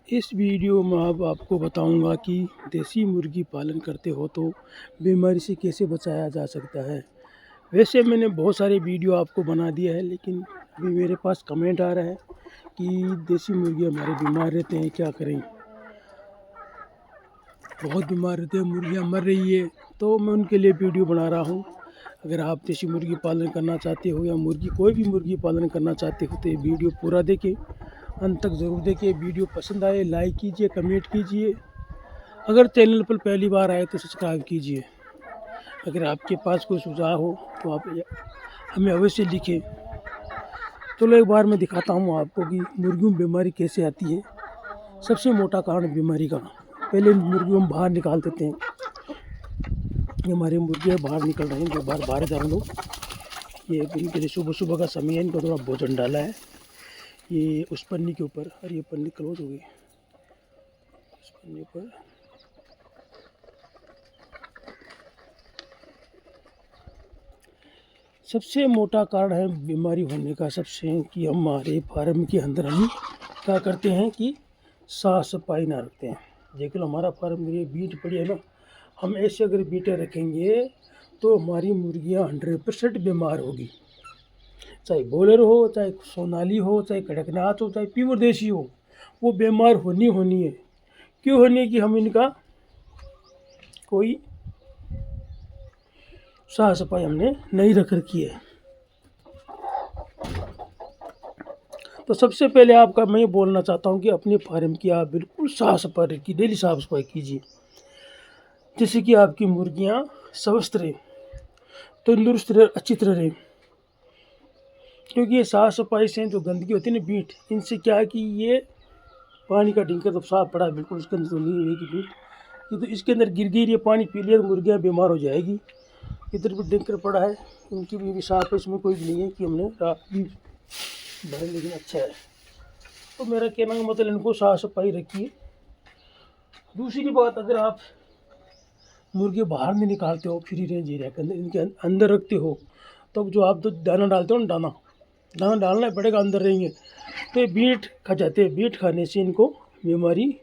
इस वीडियो में अब आपको बताऊंगा कि देसी मुर्गी पालन करते हो तो बीमारी से कैसे बचाया जा सकता है। वैसे मैंने बहुत सारे वीडियो आपको बना दिया है, लेकिन अभी मेरे पास कमेंट आ रहा है कि देसी मुर्गी हमारे बीमार रहते हैं, क्या करें। बहुत बीमार रहते हैं, मुर्गियाँ मर रही है, तो मैं उनके लिए वीडियो बना रहा हूँ। अगर आप देसी मुर्गी पालन करना चाहते हो या कोई भी मुर्गी पालन करना चाहते हो तो ये वीडियो पूरा देखें, अंत तक ज़रूर देखिए। वीडियो पसंद आए लाइक कीजिए, कमेंट कीजिए। अगर चैनल पर पहली बार आए तो सब्सक्राइब कीजिए। अगर आपके पास कोई सुझाव हो तो आप हमें अवश्य लिखें। चलो एक बार मैं दिखाता हूँ आपको कि मुर्गियों में बीमारी कैसे आती है। सबसे मोटा कारण बीमारी का, पहले मुर्गियों में बाहर निकाल देते हैं। ये हमारी मुर्गियाँ बाहर निकल रही हैं, जो बाहर जा रहे हैं। ये इनके लिए सुबह सुबह का समय है, इनको थोड़ा भोजन डाला है। ये उस पन्नी के ऊपर, और ये पन्नी क्लोज हो गई, इस पन्नी पर सबसे मोटा कारण है बीमारी होने का सबसे कि हमारे फार्म के अंदर हम क्या करते हैं कि साफ सफाई ना रखते हैं। देखो हमारा फार्म ये बीट पड़ी है ना, हम ऐसे अगर बीटें रखेंगे तो हमारी मुर्गियां 100% बीमार होगी। चाहे बॉयलर हो, चाहे सोनाली हो, चाहे कड़कनाथ हो, चाहे प्योर देसी हो, वो बीमार होनी है। क्यों होनी कि हम इनका कोई साफ सफाई हमने नहीं रख रखी है। तो सबसे पहले आपका मैं ये बोलना चाहता हूँ कि अपने फार्म की आप बिल्कुल साफ सफाई रखिए, डेली साफ सफाई कीजिए, जिससे कि आपकी मुर्गियाँ स्वस्थ रहें, तंदुरुस्त रहे, अच्छी तरह रहें। क्योंकि ये साफ सफाई से जो गंदगी होती है ना बीट, इनसे क्या है कि ये पानी का ढिंकर तो साफ पड़ा है बिल्कुल, इसके अंदर तो नहीं है कि बीट ये तो इसके अंदर गिर गई, ये पानी पी लिया तो मुर्गियाँ बीमार हो जाएगी। इधर भी ढिंकर पड़ा है, इनकी भी साफ है, इसमें कोई भी नहीं है कि हमने रात भी भरे, लेकिन अच्छा है। तो मेरा कहना का मतलब इनको साफ सफाई रखिए। दूसरी बात, अगर आप मुर्गे बाहर नहीं निकालते हो, फ्री रेंज एरिया के अंदर इनके अंदर रखते हो, तब जो आप तो दाना डालते हो ना, दाना डालना पड़ेगा, अंदर रहेंगे तो ये बीट खा जाते हैं। बीट खाने से इनको बीमारी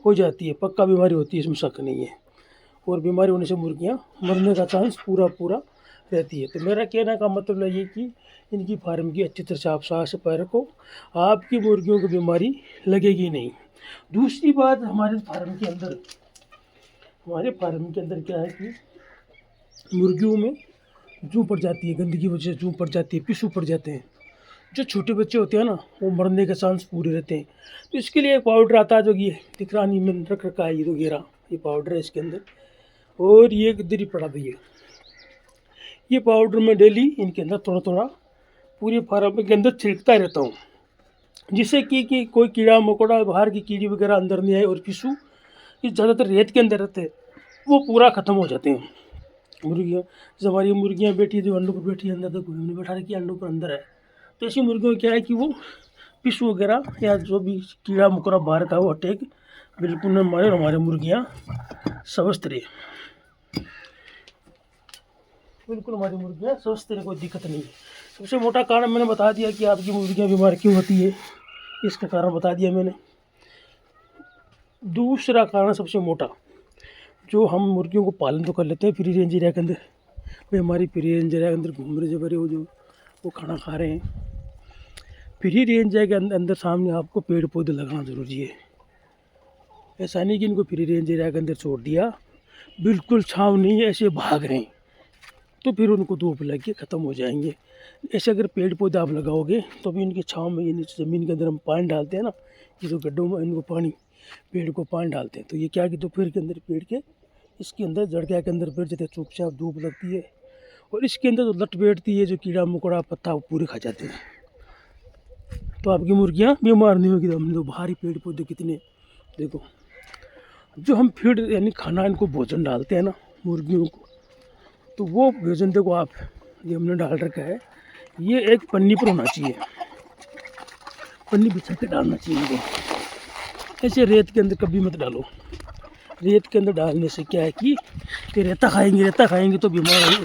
हो जाती है, पक्का बीमारी होती है, इसमें शक नहीं है। और बीमारी होने से मुर्गियाँ मरने का चांस पूरा रहती है। तो मेरा कहने का मतलब ये कि इनकी फार्म की अच्छी तरह से आप साफ सफाई रखो, आपकी मुर्गियों को बीमारी लगेगी नहीं। दूसरी बात, हमारे फार्म के अंदर क्या है कि मुर्गियों में जू पड़ जाती है, गंदगी की वजह से जू पड़ जाती है, पिस्सू पड़ जाते हैं। जो छोटे बच्चे होते हैं ना, वो मरने के चांस पूरे रहते हैं। तो इसके लिए एक पाउडर आता है, जो ये दिख रहा नहीं, मैंने रख रखा है, ये तो घेरा, ये पाउडर है इसके अंदर, और ये इधर ही पड़ा भी है। ये पाउडर मैं डेली इनके अंदर थोड़ा थोड़ा पूरे फार्म के अंदर छिड़कता रहता हूँ, जिससे कि कोई कीड़ा मकोड़ा, बाहर की कीड़ी वगैरह अंदर नहीं आए, और पिस्सू ये ज़्यादातर रेत के अंदर रहते हैं, वो पूरा ख़त्म हो जाते हैं। मुर्गियाँ, जब हमारी मुर्गियाँ बैठी, जो अंडों पर बैठी है, अंदर तो कोई नहीं बैठा रखी, अंडों पर अंदर है, तो ऐसी मुर्गियों में क्या है कि वो पिस्सू वगैरह या जो भी कीड़ा मकोड़ा बाहर का वो अटैक बिल्कुल न मारे, और हमारी मुर्गियाँ स्वस्थ रहे, बिल्कुल हमारी मुर्गियाँ स्वस्थ रहे, कोई दिक्कत नहीं है। सबसे मोटा कारण मैंने बता दिया कि आपकी मुर्गियाँ बीमार क्यों होती है, इसका कारण बता दिया मैंने। दूसरा कारण सबसे मोटा, जो हम मुर्गियों को पालन तो कर लेते हैं फ्री रेंज एरिया के अंदर, वे हमारी फ्री रेंज एरिया के अंदर घूम रहे, जब वो जो वो खाना खा रहे हैं। फ्री रेंज एरिया के अंदर सामने आपको पेड़ पौधे लगाना ज़रूरी है। ऐसा नहीं कि इनको फ्री रेंज एरिया के अंदर छोड़ दिया, बिल्कुल छाँव नहीं है, ऐसे भाग रहे हैं, तो फिर उनको धूप लग के ख़त्म हो जाएंगे। ऐसे अगर पेड़ पौधे आप लगाओगे तो भी इनकी छाँव में, ये नीचे ज़मीन के अंदर हम पानी डालते हैं ना, ये जो गड्ढों में इनको पेड़ को पानी डालते हैं, तो ये क्या कि दोपहर के अंदर पेड़ के इसके अंदर जड़िया के अंदर बैठ जाते हैं, चुपचाप धूप लगती है, और इसके अंदर जो लट बैठती है, जो कीड़ा मकोड़ा पत्ता वो पूरे खा जाते हैं, तो आपकी मुर्गियाँ बीमार नहीं होगी। तो हम लोग बाहरी पेड़ पौधे कितने, देखो जो हम फीड यानी खाना इनको भोजन डालते हैं ना मुर्गियों को, तो वो भोजन देखो आप, ये हमने डाल रखा है, ये एक पन्नी पर होना चाहिए, पन्नी बिछा के डालना चाहिए इनको। ऐसे रेत के अंदर कभी मत डालो, रेत के अंदर डालने से क्या है कि रेता खाएंगे तो बीमार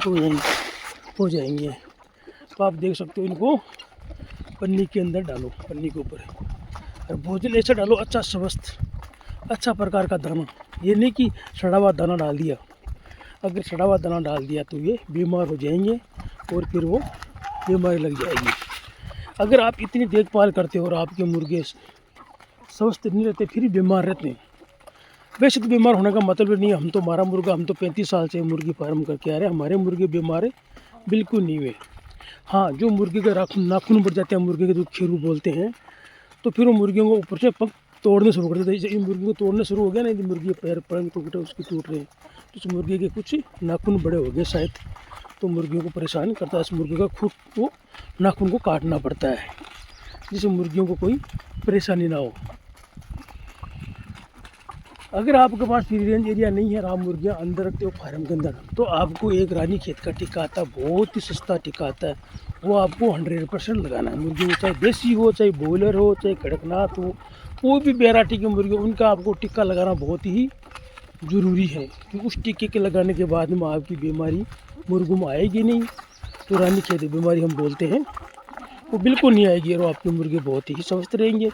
हो जाएंगे। तो आप देख सकते हो, इनको पन्नी के अंदर डालो, पन्नी के ऊपर, और भोजन ऐसा डालो अच्छा स्वस्थ, अच्छा प्रकार का दाना। ये नहीं कि सड़ा हुआ दाना डाल दिया। अगर सड़ा हुआ दाना डाल दिया तो ये बीमार हो जाएंगे और फिर वो बीमारी लग जाएगी। अगर आप इतनी देखभाल करते हो और आपके मुर्गे स्वस्थ नहीं रहते फिर भी बीमार रहते हैं। वैसे तो बीमार होने का मतलब नहीं है, हम तो हमारा मुर्गा, हम तो 35 साल से मुर्गी फार्म करके आ रहे हैं, हमारे मुर्गे बीमार बिल्कुल नहीं हुए। हाँ, जो मुर्गे के नाखून बढ़ जाते हैं, मुर्गे के जो खीरू बोलते हैं, तो फिर वो मुर्गियों को ऊपर से पंख तोड़ने शुरू कर देते हैं। जैसे इन मुर्गियों को तोड़ने शुरू हो गया ना, मुर्गी पैर पंख टूटे उसके टूट रहे हैं, तो उस मुर्गे के कुछ नाखून बड़े हो गए शायद, तो मुर्गियों को परेशान करता है। इस मुर्गे का खुद को नाखून को काटना पड़ता है जिससे मुर्गियों को कोई परेशानी ना हो। अगर आपके पास फ्री रेंज एरिया नहीं है और आप मुर्गियाँ अंदर रखते हो फार्म के अंदर, तो आपको एक रानी खेत का टीका आता है, बहुत ही सस्ता टीका आता है, वो आपको 100% लगाना है। मुर्गी हो चाहे देसी हो, चाहे बॉयलर हो, चाहे कड़कनाथ हो, कोई भी वैरायटी की मुर्गी, उनका आपको टीका लगाना बहुत ही ज़रूरी है। कि उस टीके के लगाने के बाद में आपकी बीमारी मुर्गों में आएगी नहीं, तो रानी खेत बीमारी हम बोलते हैं, वो बिल्कुल नहीं आएगी और आपके मुर्गे बहुत ही स्वस्थ रहेंगे।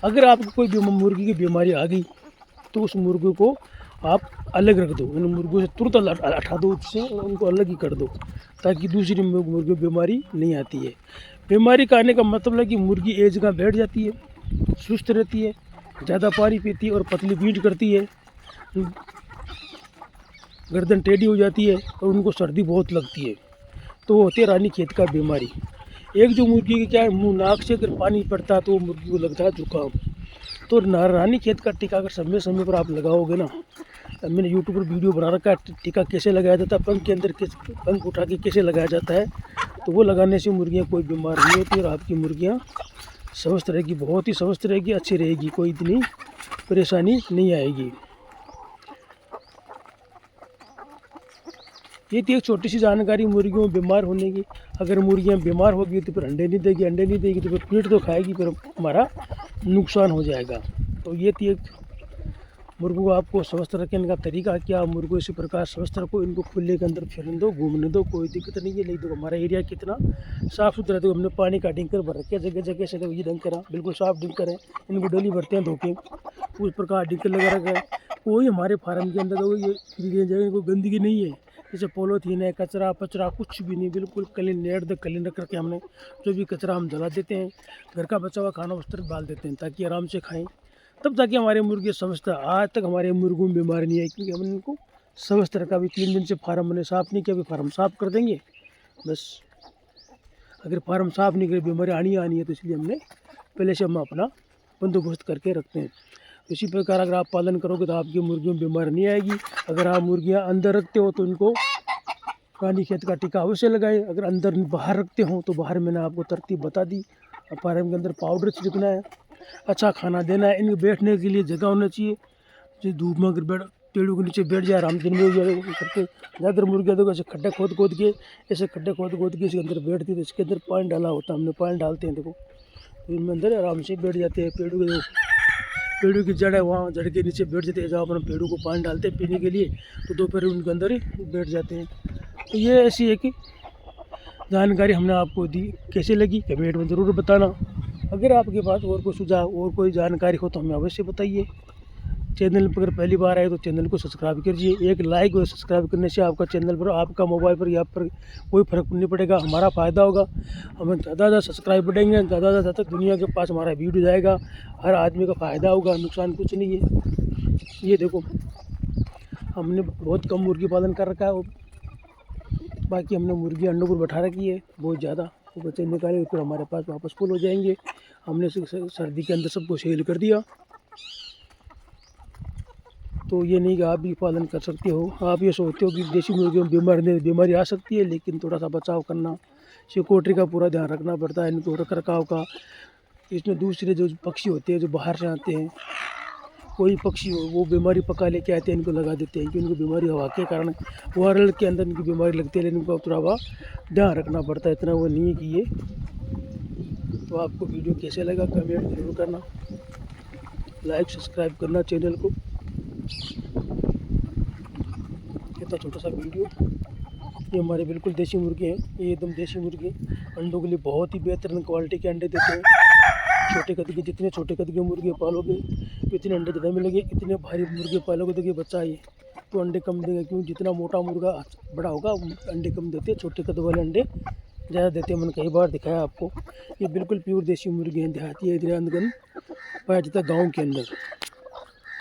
अगर आपको कोई मुर्गी की बीमारी आ गई तो उस मुर्गे को आप अलग रख दो, उन मुर्गों से तुरंत हटा दो उससे, उनको अलग ही कर दो ताकि दूसरी मुर्गी बीमारी नहीं आती है। बीमारी का आने का मतलब है कि मुर्गी एक जगह बैठ जाती है, सुस्त रहती है, ज़्यादा पानी पीती है और पतली पीठ करती है, गर्दन टेढ़ी हो जाती है और उनको सर्दी बहुत लगती है, तो वो होती है रानी खेत का बीमारी। एक जो मुर्गी की क्या है, मुँह नाक से अगर पानी पड़ता है तो वो मुर्गी को लगता है जुकाम। तो रानी खेत का टीका अगर समय समय पर आप लगाओगे ना, मैंने यूट्यूब पर वीडियो बना रखा है टीका कैसे लगाया जाता है, पंख के अंदर पंख उठा के कैसे लगाया जाता है, तो वो लगाने से मुर्गियाँ कोई बीमार नहीं होती और आपकी मुर्गियाँ स्वस्थ रहेगी, बहुत ही स्वस्थ रहेगी, अच्छी रहेगी, कोई इतनी परेशानी नहीं आएगी। ये थी एक छोटी सी जानकारी मुर्गियों में बीमार होने की। अगर मुर्गियाँ बीमार होगी तो फिर अंडे नहीं देगी, तो फिर पीठ तो खाएगी, फिर हमारा नुकसान हो जाएगा। तो ये थी एक मुर्गों को आपको स्वस्थ रखने का तरीका। क्या मुर्गों इसी प्रकार स्वस्थ रखो, इनको खुले के अंदर फिरने दो, घूमने दो, कोई दिक्कत नहीं है। लेकिन हमारा एरिया कितना साफ़ सुथरा है, तो हमने पानी का टैंकर भर रखे जगह जगह से, ये डंकर है बिल्कुल साफ डंकर है, इनको डेली भरते हैं धोके, उस प्रकार डंकर लगा रखा है। कोई हमारे फार्म के अंदर तो ये फ्री रेंज है, कोई गंदगी नहीं है, जैसे पॉलीथीन है, कचरा पचरा कुछ भी नहीं, बिल्कुल क्लीन क्लीन रख रखे हमने। जो भी कचरा हम जला देते हैं, घर का बचा हुआ खाना उस तरफ डाल देते हैं ताकि आराम से खाएं, तब ताकि हमारे मुर्गे स्वस्थ। आज तक हमारे मुर्गों में बीमारी नहीं आई क्योंकि हमने इनको स्वस्थ रखा। अभी 3 दिन से फार्म हमने साफ़ नहीं किया, अभी फार्म साफ़ कर देंगे बस। अगर फार्म साफ़ नहीं करे बीमारी आनी है, तो इसलिए हमने पहले से हम अपना बंदोबस्त करके रखते हैं। इसी प्रकार अगर आप पालन करोगे तो आपकी मुर्गियों में बीमारी नहीं आएगी। अगर आप मुर्गियां अंदर रखते हो तो इनको रानी खेत का टीका अवश्य लगाए। अगर अंदर बाहर रखते हो तो बाहर मैंने आपको तरतीब बता दी। फार्म के अंदर पाउडर छिड़कना है, अच्छा खाना देना है, इनके बैठने के लिए जगह होना चाहिए। जो धूप में अगर पेड़ों के नीचे बैठ जाए, आराम दिन में करके ज़्यादातर मुर्गियाँ देखो ऐसे खड्डे खोद के इसके अंदर बैठती है, तो इसके अंदर पानी डाला होता है, हमने पानी डालते हैं देखो, तो इनमें अंदर आराम से बैठ जाते हैं। पेड़ों की जड़ है, वहाँ जड़ के नीचे बैठ जाते हैं, जहाँ पर हम पेड़ों को पानी डालते हैं पीने के लिए, तो दोपहर उनके अंदर ही बैठ जाते हैं। तो ये ऐसी एक जानकारी हमने आपको दी, कैसे लगी कमेंट में ज़रूर बताना। अगर आपके पास और कोई सुझाव और कोई जानकारी हो तो हमें अवश्य बताइए। चैनल पर अगर पहली बार आए तो चैनल को सब्सक्राइब कीजिए। एक लाइक और सब्सक्राइब करने से आपका चैनल पर, आपका मोबाइल पर या पर कोई फ़र्क नहीं पड़ेगा, हमारा फ़ायदा होगा। हमें ज़्यादा सब्सक्राइब बढ़ेंगे, ज़्यादा तक दुनिया के पास हमारा वीडियो जाएगा, हर आदमी का फ़ायदा होगा, नुकसान कुछ नहीं है। ये देखो हमने बहुत कम मुर्गी पालन कर रखा है और बाकी हमने मुर्गी अंडों पर बैठा रखी है बहुत ज़्यादा, वो बच्चे निकाले फिर हमारे पास वापस फुल हो जाएंगे। हमने सर्दी के अंदर सबको सेल कर दिया। तो ये नहीं कि आप भी पालन कर सकते हो। आप ये सोचते हो कि देसी मुर्गियों में बीमारी आ सकती है, लेकिन थोड़ा सा बचाव करना, सिक्योरिटी का पूरा ध्यान रखना पड़ता है, इनको रख रखाव का। इसमें दूसरे जो पक्षी होते हैं जो बाहर से आते हैं, कोई पक्षी हो वो बीमारी पका लेके आते हैं, इनको लगा देते हैं कि उनको बीमारी हवा के कारण वायरल के अंदर इनकी बीमारी लगती है, लेकिन इनको थोड़ा वह ध्यान रखना पड़ता है, इतना वो नहीं है कि ये। तो आपको वीडियो कैसे लगा कमेंट जरूर करना, लाइक सब्सक्राइब करना चैनल को। इतना छोटा सा वीडियो, ये हमारे बिल्कुल देसी मुर्गे हैं, ये एकदम देसी मुर्गे अंडों के लिए बहुत ही बेहतरीन क्वालिटी के अंडे देते हैं। छोटे कद के, जितने छोटे कद के मुर्गे पालोगे तो इतने अंडे ज़्यादा मिलेंगे, इतने भारी मुर्गे पालोगे तो ये बच्चा ये तो अंडे कम देगा, क्योंकि जितना मोटा मुर्गा बड़ा होगा अंडे कम देते हैं, छोटे कद वाले अंडे ज़्यादा देते हैं। मैंने कई बार दिखाया आपको, ये बिल्कुल प्योर देसी मुर्गे हैं, देहाती है, ईरानगंज पाया जाता है गाँव के अंदर।